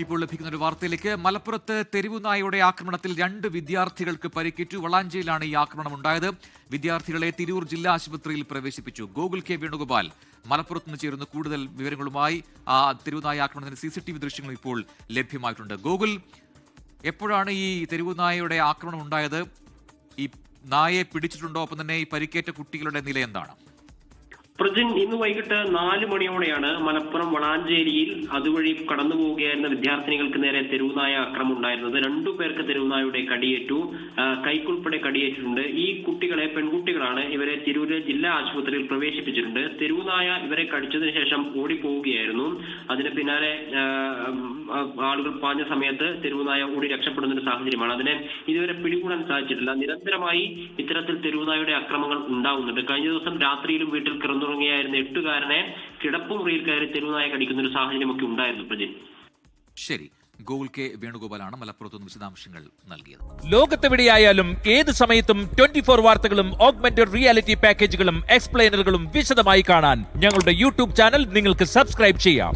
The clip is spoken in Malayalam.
ഇപ്പോൾ ലഭിക്കുന്ന ഒരു വാർത്തയിലേക്ക്. മലപ്പുറത്ത് തെരുവുനായയുടെ ആക്രമണത്തിൽ 2 വിദ്യാർത്ഥികൾക്ക് പരിക്കേറ്റു. വളാഞ്ചേരിയിലാണ് ഈ ആക്രമണം ഉണ്ടായത്. വിദ്യാർത്ഥികളെ തിരൂർ ജില്ലാ ആശുപത്രിയിൽ പ്രവേശിപ്പിച്ചു. ഗോകുൽ കെ വേണുഗോപാൽ മലപ്പുറത്ത് നിന്ന് ചേരുന്ന കൂടുതൽ വിവരങ്ങളുമായി. തെരുവുനായ ആക്രമണത്തിന്റെ CCTV ദൃശ്യങ്ങൾ ഇപ്പോൾ ലഭ്യമായിട്ടുണ്ട്. ഗോകുൽ, എപ്പോഴാണ് ഈ തെരുവുനായയുടെ ആക്രമണം ഉണ്ടായത്? ഈ നായയെ പിടിച്ചിട്ടുണ്ടോ? ഒപ്പം തന്നെ ഈ പരിക്കേറ്റ കുട്ടികളുടെ നില എന്താണ്? പ്രജിൻ, ഇന്ന് വൈകിട്ട് 4 മണിയോടെയാണ് മലപ്പുറം വളാഞ്ചേരിയിൽ അതുവഴി കടന്നു പോവുകയായിരുന്ന വിദ്യാർത്ഥിനികൾക്ക് നേരെ തെരുവുനായ ആക്രമണം ഉണ്ടായിരുന്നത്. 2 പേർക്ക് തെരുവുനായയുടെ കടിയേറ്റു, കൈക്കുൾപ്പെടെ കടിയേറ്റിട്ടുണ്ട്. ഈ കുട്ടികളെ, പെൺകുട്ടികളാണ്. ഇവരെ തിരൂര് ജില്ലാ ആശുപത്രിയിൽ പ്രവേശിപ്പിച്ചിട്ടുണ്ട്. തെരുവുനായ ഇവരെ കടിച്ചതിന് ശേഷം ഓടിപ്പോവുകയായിരുന്നു. അതിന് പിന്നാലെ ആളുകൾ പാഞ്ഞ സമയത്ത് തെരുവുനായ ഓടി രക്ഷപ്പെടുന്ന ഒരു സാഹചര്യമാണ്. അതിനെ ഇതുവരെ പിടികൂടാൻ സാധിച്ചിട്ടില്ല. നിരന്തരമായി ഇത്തരത്തിൽ തെരുവുനായയുടെ ആക്രമണങ്ങൾ ഉണ്ടാവുന്നുണ്ട്. കഴിഞ്ഞ ദിവസം രാത്രിയിലും വീട്ടിൽ കിടന്നുറങ്ങിയായിരുന്ന 8-കാരനെ കിടപ്പുമുറിയിൽ കയറി തെരുവുനായ കടിക്കുന്ന ഒരു സാഹചര്യമൊക്കെ ഉണ്ടായിരുന്നു. പ്രജിൻ, ശരി. ഗോകുൽ കെ വേണുഗോപാലാണ് മലപ്പുറത്ത് നിന്ന് വിശദാംശങ്ങൾ നൽകിയത്. ലോകത്തെവിടെയായാലും ഏത് സമയത്തും 24 വാർത്തകളും ഓഗ്മെന്റഡ് റിയാലിറ്റി പാക്കേജുകളും എക്സ്പ്ലെയിനറുകളും വിശദമായി കാണാൻ ഞങ്ങളുടെ YouTube ചാനൽ നിങ്ങൾക്ക് സബ്സ്ക്രൈബ് ചെയ്യാം.